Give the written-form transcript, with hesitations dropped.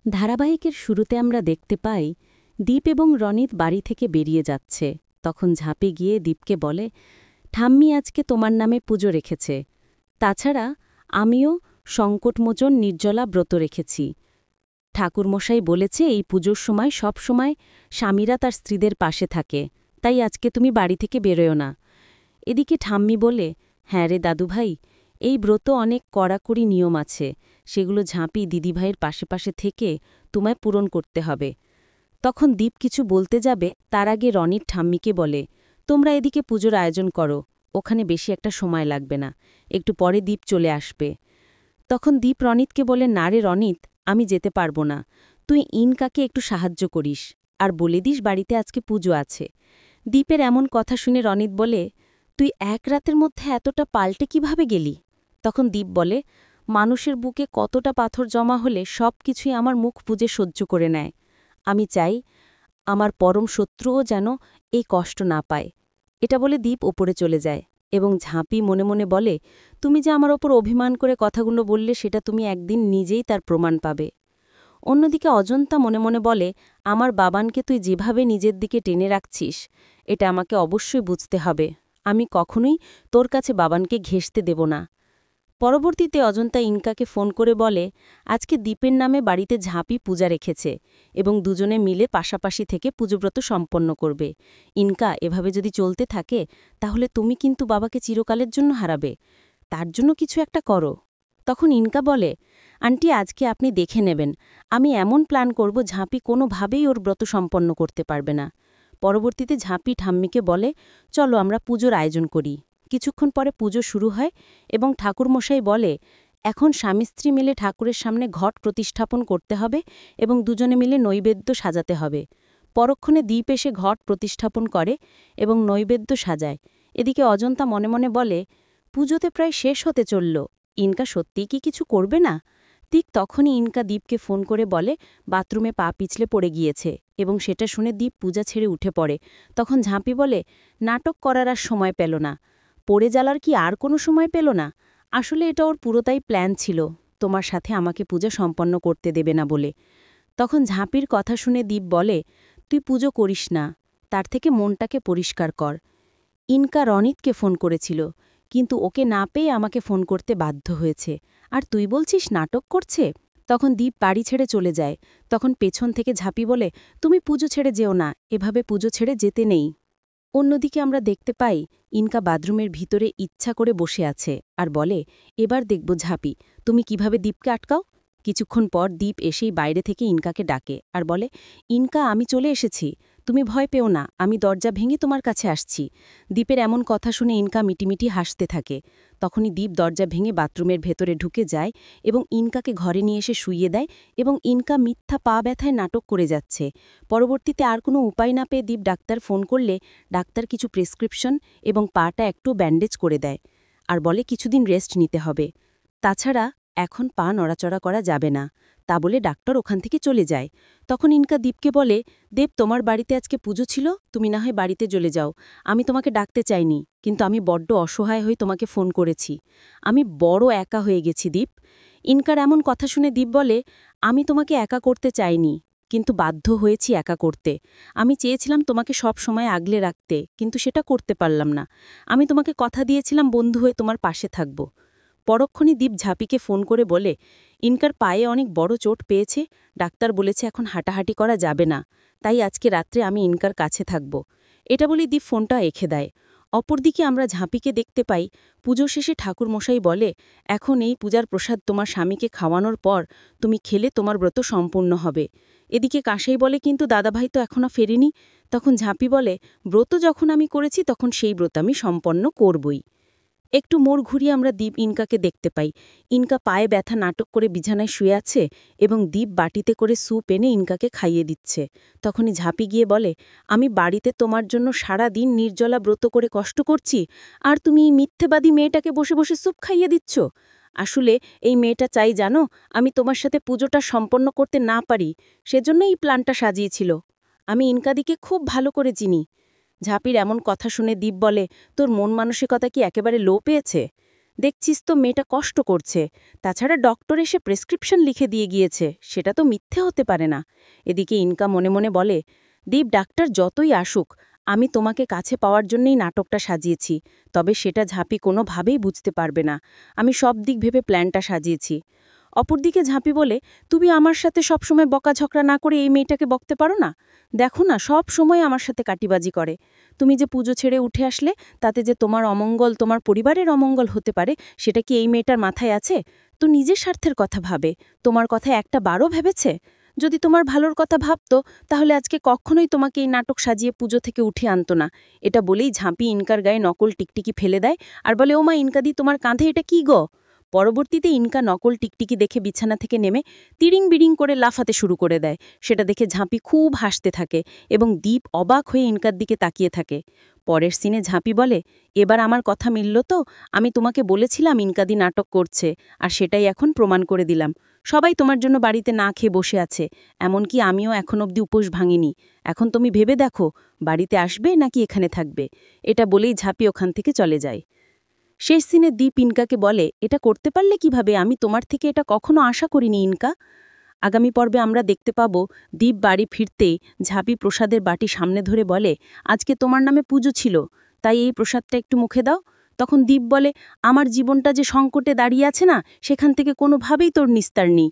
ধারাবাহিকের শুরুতে আমরা দেখতে পাই দীপ এবং রনিত বাড়ি থেকে বেরিয়ে যাচ্ছে। তখন ঝাঁপে গিয়ে দীপকে বলে, ঠাম্মি আজকে তোমার নামে পুজো রেখেছে। তাছাড়া আমিও সংকটমোচন নির্জলা ব্রত রেখেছি। ঠাকুরমশাই বলেছে এই পুজোর সময় সব সময় স্বামীরা তার স্ত্রীদের পাশে থাকে, তাই আজকে তুমি বাড়ি থেকে বেরোয় না। এদিকে ঠাম্মি বলে, হ্যাঁ রে দাদুভাই, এই ব্রত অনেক কড়াকড়ি নিয়ম আছে, সেগুলো ঝাঁপি দিদিভাইয়ের পাশে পাশে থেকে তোমায় পূরণ করতে হবে। তখন দীপ কিছু বলতে যাবে, তার আগে রনির ঠাম্মিকে বলে, তোমরা এদিকে পুজোর আয়োজন করো, ওখানে বেশি একটা সময় লাগবে না, একটু পরে দীপ চলে আসবে। তখন দীপ রনিতকে বলে, না রে রনিত, আমি যেতে পারবো না, তুই ইনকাকে একটু সাহায্য করিস, আর বলে দিস বাড়িতে আজকে পুজো আছে। দীপের এমন কথা শুনে রনিত বলে, তুই এক রাতের মধ্যে এতটা পাল্টে কিভাবে গেলি? তখন দীপ বলে, মানুষের বুকে কতটা পাথর জমা হলে সব কিছুই আমার মুখ বুজে সহ্য করে নেয়। আমি চাই আমার পরম শত্রুও যেন এই কষ্ট না পায়। এটা বলে দীপ ওপরে চলে যায় এবং ঝাঁপি মনে মনে বলে, তুমি যে আমার ওপর অভিমান করে কথাগুলো বললে সেটা তুমি একদিন নিজেই তার প্রমাণ পাবে। অন্যদিকে অজন্তা মনে মনে বলে, আমার বাবানকে তুই যেভাবে নিজের দিকে টেনে রাখছিস, এটা আমাকে অবশ্যই বুঝতে হবে। আমি কখনোই তোর কাছে বাবানকে ঘেঁষতে দেব না। পরবর্তীতে অজন্তা ইনকাকে ফোন করে বলে, আজকে দীপের নামে বাড়িতে ঝাঁপি পূজা রেখেছে এবং দুজনে মিলে পাশাপাশি থেকে পুজোব্রত সম্পন্ন করবে। ইনকা, এভাবে যদি চলতে থাকে তাহলে তুমি কিন্তু বাবাকে চিরকালের জন্য হারাবে, তার জন্য কিছু একটা করো। তখন ইনকা বলে, আন্টি আজকে আপনি দেখে নেবেন, আমি এমন প্ল্যান করব ঝাঁপি কোনোভাবেই ওর ব্রত সম্পন্ন করতে পারবে না। পরবর্তীতে ঝাঁপি ঠাম্মিকে বলে, চলো আমরা পুজোর আয়োজন করি। কিছুক্ষণ পরে পুজো শুরু হয় এবং ঠাকুরমশাই বলে, এখন স্বামী স্ত্রী মিলে ঠাকুরের সামনে ঘট প্রতিষ্ঠাপন করতে হবে এবং দুজনে মিলে নৈবেদ্য সাজাতে হবে। পরক্ষণে দীপ এসে ঘট প্রতিষ্ঠাপন করে এবং নৈবেদ্য সাজায়। এদিকে অজন্তা মনে মনে বলে, পুজোতে প্রায় শেষ হতে চলল, ইনকা সত্যিই কি কিছু করবে না? ঠিক তখনই ইনকা দীপকে ফোন করে বলে, বাথরুমে পা পিছলে পড়ে গিয়েছে এবং সেটা শুনে দীপ পূজা ছেড়ে উঠে পড়ে। তখন ঝাঁপি বলে, নাটক করার আর সময় পেল না, পড়ে জ্বালার কি আর কোনো সময় পেল না? আসলে এটা ওর পুরোটাই প্ল্যান ছিল, তোমার সাথে আমাকে পূজা সম্পন্ন করতে দেবে না বলে। তখন ঝাঁপির কথা শুনে দীপ বলে, তুই পুজো করিস না, তার থেকে মনটাকে পরিষ্কার কর। ইনকা রনিতকে ফোন করেছিল, কিন্তু ওকে না পেয়ে আমাকে ফোন করতে বাধ্য হয়েছে, আর তুই বলছিস নাটক করছে? তখন দীপ বাড়ি ছেড়ে চলে যায়। তখন পেছন থেকে ঝাঁপি বলে, তুমি পুজো ছেড়ে যেও না, এভাবে পুজো ছেড়ে যেতে নেই। অন্যদিকে আমরা দেখতে পাই ইনকা বাথরুমের ভিতরে ইচ্ছা করে বসে আছে আর বলে, এবার দেখব ঝাঁপি তুমি কিভাবে দীপকে আটকাও। কিছুক্ষণ পর দীপ এসেই বাইরে থেকে ইনকাকে ডাকে আর বলে, ইনকা আমি চলে এসেছি, তুমি ভয় পেও না, আমি দরজা ভেঙে তোমার কাছে আসছি। দীপের এমন কথা শুনে ইনকা মিটিমিটি হাসতে থাকে। তখনই দীপ দরজা ভেঙে বাথরুমের ভেতরে ঢুকে যায় এবং ইনকাকে ঘরে নিয়ে এসে শুইয়ে দেয় এবং ইনকা মিথ্যা পা ব্যথায় নাটক করে যাচ্ছে। পরবর্তীতে আর কোনো উপায় না পেয়ে দীপ ডাক্তার ফোন করলে ডাক্তার কিছু প্রেসক্রিপশন এবং পাটা একটু ব্যান্ডেজ করে দেয় আর বলে কিছুদিন রেস্ট নিতে হবে। তাছাড়া এখন পা নড়াচড়া করা যাবে না, তা বলে ডাক্তার ওখান থেকে চলে যায়। তখন ইনকা দীপকে বলে, দেব তোমার বাড়িতে আজকে পুজো ছিল, তুমি না হয় বাড়িতে চলে যাও, আমি তোমাকে ডাকতে চাইনি, কিন্তু আমি বড্ড অসহায় হয়ে তোমাকে ফোন করেছি, আমি বড় একা হয়ে গেছি দীপ। ইনকার এমন কথা শুনে দীপ বলে, আমি তোমাকে একা করতে চাইনি, কিন্তু বাধ্য হয়েছি একা করতে। আমি চেয়েছিলাম তোমাকে সব সময় আগলে রাখতে, কিন্তু সেটা করতে পারলাম না। আমি তোমাকে কথা দিয়েছিলাম বন্ধু হয়ে তোমার পাশে থাকব। পরক্ষণই দীপ ঝাঁপিকে ফোন করে বলে, ইনকার পায়ে অনেক বড় চোট পেয়েছে, ডাক্তার বলেছে এখন হাঁটাহাঁটি করা যাবে না, তাই আজকে রাত্রে আমি ইনকার কাছে থাকব। এটা বলে দীপ ফোনটা রেখে দেয়। অপরদিকে আমরা ঝাঁপিকে দেখতে পাই, পুজো শেষে ঠাকুরমশাই বলে, এখন এই পূজার প্রসাদ তোমার স্বামীকে খাওয়ানোর পর তুমি খেলে তোমার ব্রত সম্পূর্ণ হবে। এদিকে কাঁসাই বলে, কিন্তু দাদাভাই তো এখনও ফেরেনি। তখন ঝাঁপি বলে, ব্রত যখন আমি করেছি তখন সেই ব্রত আমি সম্পন্ন করবই। একটু মোড় ঘুরিয়ে আমরা দীপ ইনকাকে দেখতে পাই। ইনকা পায়ে ব্যথা নাটক করে বিছানায় শুয়ে আছে এবং দীপ বাটিতে করে স্যুপ এনে ইনকাকে খাইয়ে দিচ্ছে। তখনই ঝাঁপি গিয়ে বলে, আমি বাড়িতে তোমার জন্য সারা দিন নির্জলা ব্রত করে কষ্ট করছি, আর তুমি এই মিথ্যেবাদী মেয়েটাকে বসে বসে স্যুপ খাইয়ে দিচ্ছ। আসলে এই মেয়েটা চাই জানো আমি তোমার সাথে পুজোটা সম্পন্ন করতে না পারি, সেজন্য এই প্ল্যানটা সাজিয়েছিল। আমি ইনকাদিকে খুব ভালো করে চিনি। ঝাঁপির এমন কথা শুনে দীপ বলে, তোর মন মানসিকতা কি একেবারে লো পেয়েছে? দেখছিস তো মেয়েটা কষ্ট করছে, তাছাড়া ডক্টর এসে প্রেসক্রিপশন লিখে দিয়ে গিয়েছে, সেটা তো মিথ্যে হতে পারে না। এদিকে ইনকা মনে মনে বলে, দীপ, ডাক্তার যতই আসুক, আমি তোমাকে কাছে পাওয়ার জন্যই নাটকটা সাজিয়েছি, তবে সেটা ঝাঁপি কোনোভাবেই বুঝতে পারবে না। আমি সব দিক ভেবে প্ল্যানটা সাজিয়েছি। অপরদিকে ঝাঁপি বলে, তুমি আমার সাথে সবসময় বকাঝকরা না করে এই মেয়েটাকে বকতে পারো না? দেখো না, সব সময় আমার সাথে কাটিবাজি করে। তুমি যে পুজো ছেড়ে উঠে আসলে, তাতে যে তোমার অমঙ্গল, তোমার পরিবারের অমঙ্গল হতে পারে, সেটা কি এই মেয়েটার মাথায় আছে? তো নিজের স্বার্থের কথা ভাবে, তোমার কথা একটা বারও ভেবেছে? যদি তোমার ভালোর কথা ভাবতো, তাহলে আজকে কখনোই তোমাকে এই নাটক সাজিয়ে পুজো থেকে উঠে আনতো না। এটা বলেই ঝাঁপি ইনকার গায়ে নকল টিকটিকি ফেলে দেয় আর বলে, ও মা ইনকাদি, তোমার কাঁধে এটা কি গো? পরবর্তীতে ইনকা নকল টিকটিকি দেখে বিছানা থেকে নেমে তিরিং বিড়িং করে লাফাতে শুরু করে দেয়। সেটা দেখে ঝাঁপি খুব হাসতে থাকে এবং দীপ অবাক হয়ে ইনকার দিকে তাকিয়ে থাকে। পরের সিনে ঝাঁপি বলে, এবার আমার কথা মিলল তো? আমি তোমাকে বলেছিলাম ইনকাদি নাটক করছে, আর সেটাই এখন প্রমাণ করে দিলাম। সবাই তোমার জন্য বাড়িতে না খেয়ে বসে আছে, এমনকি আমিও এখন অবধি উপোস ভাঙিনি। এখন তুমি ভেবে দেখো, বাড়িতে আসবে নাকি এখানে থাকবে? এটা বলেই ঝাঁপি ওখান থেকে চলে যায়। শেষ সিনে দীপ ইনকাকে বলে, এটা করতে পারলে কিভাবে? আমি তোমার থেকে এটা কখনো আশা করিনি ইনকা। আগামী পর্বে আমরা দেখতে পাব দীপ বাড়ি ফিরতেই ঝাঁপি প্রসাদের বাটি সামনে ধরে বলে, আজকে তোমার নামে পুজো ছিল, তাই এই প্রসাদটা একটু মুখে দাও। তখন দীপ বলে, আমার জীবনটা যে সংকটে দাঁড়িয়ে আছে না, সেখান থেকে কোনোভাবেই তোর নিস্তার নেই।